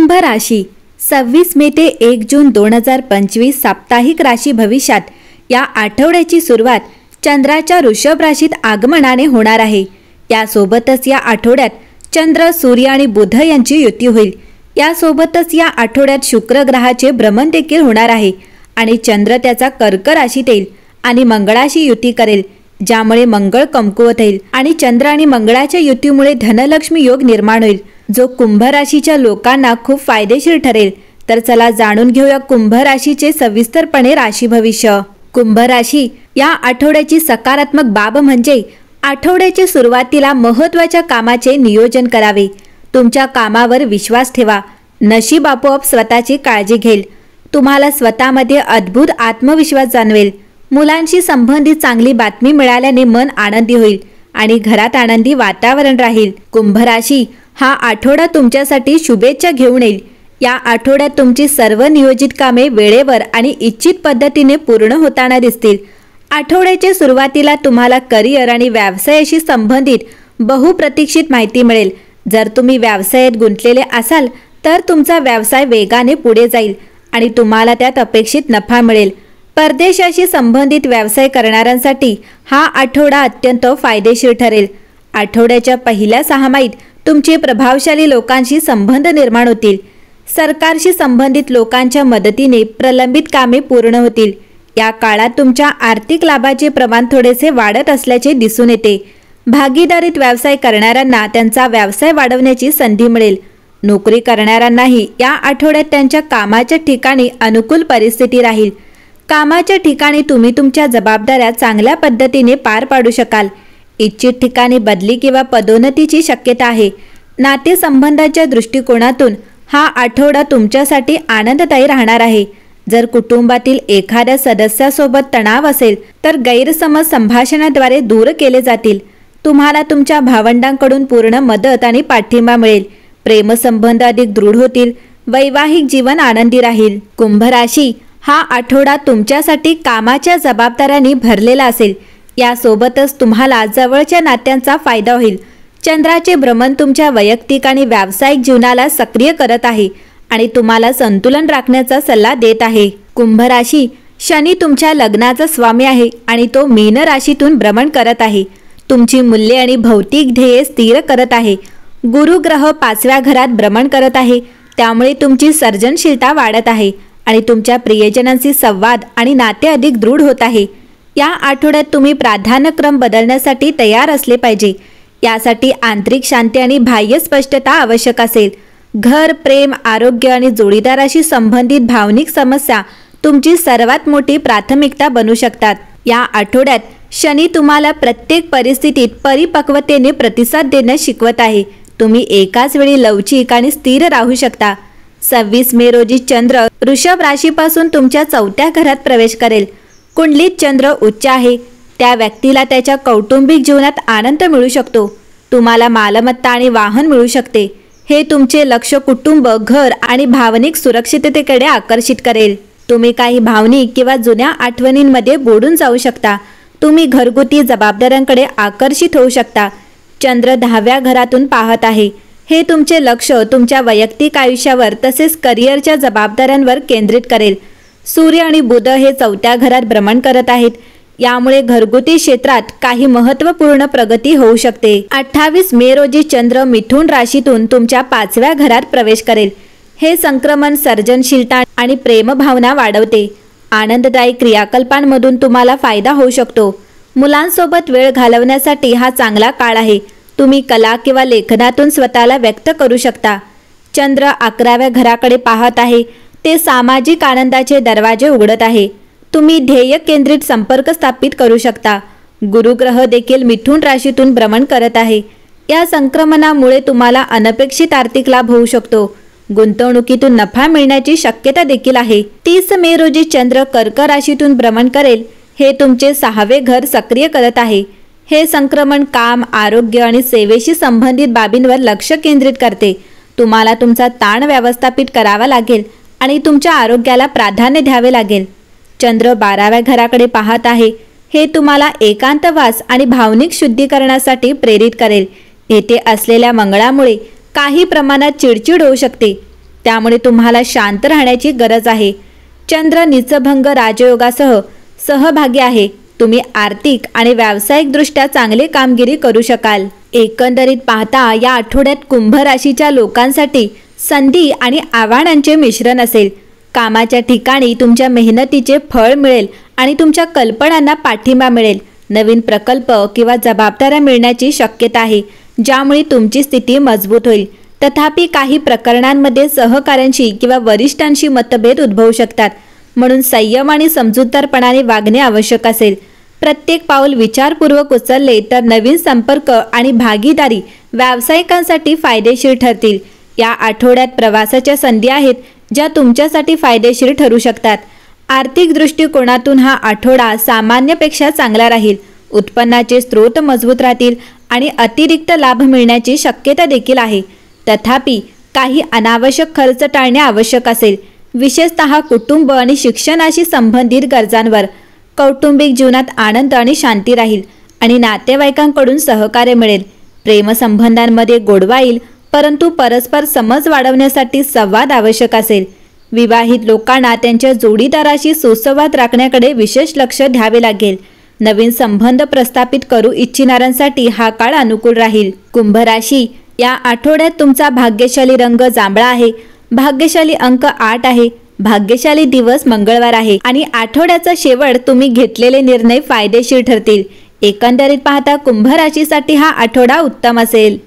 कुंभ राशी 26 मे ते 1 जून 2025 साप्ताहिक राशी भविष्यात या आठवड्याची सुरुवात चंद्राच्या वृषभ राशीत आगमनाने होणार आहे। यासोबतच या आठवड्यात चंद्र, सूर्य आणि बुध यांची युती होईल। यासोबतच या आठवड्यात शुक्र ग्रहाचे भ्रमण देखील होणार आहे आणि चंद्र त्याचा कर्क राशीत येईल आणि मंगळाशी युती करेल, ज्यामुळे मंगळ कमकुवत होईल आणि चंद्र आणि मंगळाच्या युतीमुळे धनलक्ष्मी योग निर्माण होईल, जो कुंभ राशीच्या लोकांना खूप फायदेशीर ठरेल। तर चला जाणून घेऊया कुंभ राशीचे सविस्तरपणे राशी भविष्य। कुंभ राशी या आठवड्याची सकारात्मक बाब म्हणजे आठवड्याच्या सुरुवातीला महत्त्वाच्या कामाचे नियोजन करावे। तुमच्या कामावर विश्वास ठेवा, नशीब आपोआप स्वतःची काळजी घेईल। तुम्हाला स्वतःमध्ये अद्भुत आत्मविश्वास जाणवेल। मुलांशी संबंधित चांगली बातमी मिळाल्याने मन आनंदी होईल आणि घरात आनंदी वातावरण राहील। कुंभ राशी हा आठवडा तुमच्यासाठी शुभेच्छा घेऊन येईल। या आठवड्यात तुमची सर्व नियोजित कामे वेळेवर आणि इच्छित पद्धतीने पूर्ण होताना दिसतील। आठवड्याच्या सुरुवातीला तुम्हाला करिअर आणि व्यवसायाशी संबंधित बहुप्रतीक्षित माहिती मिळेल। जर तुम्ही व्यवसायात गुंतलेले असाल तर तुमचा व्यवसाय वेगाने पुढे जाईल आणि तुम्हाला त्यात अपेक्षित नफा मिळेल। परदेशाशी संबंधित व्यवसाय करणाऱ्यांसाठी हा आठवडा अत्यंत फायदेशीर ठरेल। आठवड्याच्या पहिल्या सहामाहीत तुमचे प्रभावशाली लोकांशी संबंध निर्माण होतील। सरकारशी संबंधित लोकांच्या मदतीने प्रलंबित कामे पूर्ण होतील। या काळात तुमच्या आर्थिक लाभाचे प्रमाण थोडेसे वाढत असल्याचे दिसून येते। भागीदारीत व्यवसाय करणाऱ्यांना त्यांचा व्यवसाय वाढवण्याची संधी मिळेल। नोकरी करणाऱ्यांनाही या आठवड्यात त्यांच्या कामाच्या ठिकाणी अनुकूल परिस्थिती राहील। कामाच्या ठिकाणी तुम्ही तुमच्या जबाबदाऱ्या चांगल्या पद्धतीने पार पाडू शकाल। इच्छित ठिकाणी बदली किंवा पदोन्नतीची शक्यता आहे। नातेसंबंधाच्या दृष्टिकोनातून हा आठवडा तुमच्यासाठी आनंददायी राहणार आहे। जर कुटुंबातील एखाद्या सदस्यासोबत तणाव असेल तर गैरसमज संभाषणाद्वारे दूर केले जातील। तुम्हाला तुमच्या भावंडांकडून पूर्ण मदत आणि पाठिंबा मिळेल। प्रेमसंबंध अधिक दृढ होतील। वैवाहिक जीवन आनंदी राहील। कुंभ राशी हा आठवडा तुमच्यासाठी कामाच्या जबाबदाऱ्यांनी भरलेला असेल। यासोबतच तुम्हाला जवळच्या नात्यांचा फायदा होईल। चंद्राचे भ्रमण तुमच्या वैयक्तिक आणि व्यावसायिक जीवनाला सक्रिय करत आहे आणि तुम्हाला संतुलन राखण्याचा सल्ला देत आहे। कुंभ राशी शनी तुमच्या लग्नाचा स्वामी आहे आणि तो मीन राशीतून भ्रमण करत आहे। तुमची मूल्ये आणि भौतिक ध्येये स्थिर करत आहे। गुरु ग्रह 5व्या घरात भ्रमण करत आहे, त्यामुळे तुमची सर्जनशीलता वाढत आहे आणि तुमच्या प्रियजनांशी संवाद आणि नाते अधिक दृढ होत आहे। या आठवड्यात तुम्ही प्राधान्यक्रम बदलण्यासाठी तयार असले पाहिजे। यासाठी आंतरिक शांती आणि बाह्य स्पष्टता आवश्यक असेल। घर, प्रेम, आरोग्य आणि जोडीदाराशी संबंधित भावनिक समस्या तुमची सर्वात मोठी प्राथमिकता बनू शकतात। या आठवड्यात शनी तुम्हाला प्रत्येक परिस्थितीत परिपक्वतेने प्रतिसाद देण्यास शिकवत आहे। तुम्ही एकाच वेळी लवचिक आणि स्थिर राहू शकता। 26 मे रोजी चंद्र वृषभ राशीपासून तुमच्या 4थ्या घरात प्रवेश करेल। कुंडलीत चंद्र उच्च आहे। त्या व्यक्तीला त्याच्या कौटुंबिक जीवनात आनंद मिळू शकतो। तुम्हाला मालमत्ता आणि वाहन मिळू शकते। हे तुमचे लक्ष कुटुंब, घर आणि भावनिक सुरक्षिततेकडे आकर्षित करेल। तुम्ही काही भावनिक किंवा जुन्या आठवणींमध्ये बुडून जाऊ शकता। तुम्ही घरगुती जबाबदाऱ्यांकडे आकर्षित होऊ शकता। चंद्र 10व्या घरातून पाहत आहे। हे तुमचे लक्ष तुमच्या वैयक्तिक आयुष्यावर तसेच करिअरच्या जबाबदाऱ्यांवर केंद्रित करेल। सूर्य आणि बुध हे 4थ्या घरात भ्रमण करत आहेत। यामुळे घरगुती क्षेत्रात काही महत्त्वपूर्ण प्रगती होऊ शकते। 28 मे रोजी चंद्र मिथुन राशीतून तुमच्या 5व्या घरात प्रवेश करेल। हे संक्रमण सर्जनशीलता आणि प्रेमभावना वाढवते। आनंददायी क्रियाकल्पांमधून तुम्हाला फायदा होऊ शकतो। मुलांसोबत वेळ घालवण्यासाठी हा चांगला काळ आहे। तुम्ही कला किंवा लेखनातून स्वतःला व्यक्त करू शकता। चंद्र 11व्या घराकडे पाहत आहे। ते सामाजिक आनंदाचे दरवाजे उघडत आहे। तुम्ही ध्येय केंद्रित संपर्क स्थापित करू शकता। गुरुग्रह देखील मिथुन राशीतून भ्रमण करत आहे। या संक्रमणामुळे तुम्हाला अनपेक्षित आर्थिक लाभ होऊ शकतो। गुंतवणुकीतून नफा मिळण्याची शक्यता देखील आहे। 30 मे रोजी चंद्र कर्क राशीतून भ्रमण करेल। हे तुमचे 6वे घर सक्रिय करत आहे। हे संक्रमण काम, आरोग्य आणि सेवेशी संबंधित बाबींवर लक्ष केंद्रित करते। तुम्हाला तुमचा ताण व्यवस्थापित करावा लागेल आणि तुमच्या आरोग्याला प्राधान्य द्यावे लागेल। चंद्र 12व्या घराकडे पाहत आहे। हे तुम्हाला एकांतवास आणि भावनिक शुद्धीकरणासाठी प्रेरित करेल। येथे असलेल्या मंगळामुळे काही प्रमाणात चिडचिड होऊ शकते। त्यामुळे तुम्हाला शांत राहण्याची गरज आहे. चंद्र नीचभंग राजयोगासह सहभागी आहे. तुम्ही आर्थिक आणि व्यावसायिकदृष्ट्या चांगली कामगिरी करू शकाल. एकंदरीत पाहता या आठवड्यात कुंभ राशीच्या लोकांसाठी संधी आणि आव्हानांचे मिश्रण असेल. कामाच्या ठिकाणी तुमच्या मेहनतीचे फळ मिळेल आणि तुमच्या कल्पनांना पाठिंबा मिळेल. नवीन प्रकल्प किंवा जबाबदाऱ्या मिळण्याची शक्यता आहे, ज्यामुळे तुमची स्थिती मजबूत होईल. तथापि काही प्रकरणांमध्ये सहकाऱ्यांशी किंवा वरिष्ठांशी मतभेद उद्भवू शकतात, म्हणून संयम आणि समजूतदारपणाने वागणे आवश्यक असेल. प्रत्येक पाऊल विचारपूर्वक उचलले तर नवीन संपर्क आणि भागीदारी व्यावसायिकांसाठी फायदेशीर ठरतील. या आठवड्यात प्रवासाच्या संधी आहेत, ज्या तुमच्यासाठी फायदेशीर ठरू शकतात. आर्थिक दृष्टिकोनातून हा आठवडा सामान्यपेक्षा चांगला राहील. उत्पन्नाचे स्रोत मजबूत राहतील आणि अतिरिक्त लाभ मिळण्याची शक्यता देखील आहे. तथापि काही अनावश्यक खर्च टाळणे आवश्यक असेल, विशेषतः कुटुंब आणि शिक्षणाशी संबंधित गरजांवर. कौटुंबिक जीवनात आनंद आणि शांती राहील आणि नातेवाईकांकडून सहकार्य मिळेल. प्रेमसंबंधांमध्ये गोडवा येईल, परंतु परस्पर समज वाढवण्यासाठी संवाद आवश्यक असेल. विवाहित लोकांना त्यांच्या जोडीदाराशी सुसंवाद राखण्याकडे विशेष लक्ष द्यावे लागेल. नवीन संबंध प्रस्थापित करू इच्छिणाऱ्यांसाठी हा काळ अनुकूल राहील. कुंभ राशी, या आठवड्यात तुमचा भाग्यशाली रंग जांभळा आहे. भाग्यशाली अंक 8 आहे. भाग्यशाली दिवस मंगळवार आहे आणि आठवड्याचा शेवट तुम्ही घेतलेले निर्णय फायदेशीर ठरतील. एकंदरीत पाहता कुंभ राशीसाठी हा आठवडा उत्तम असेल.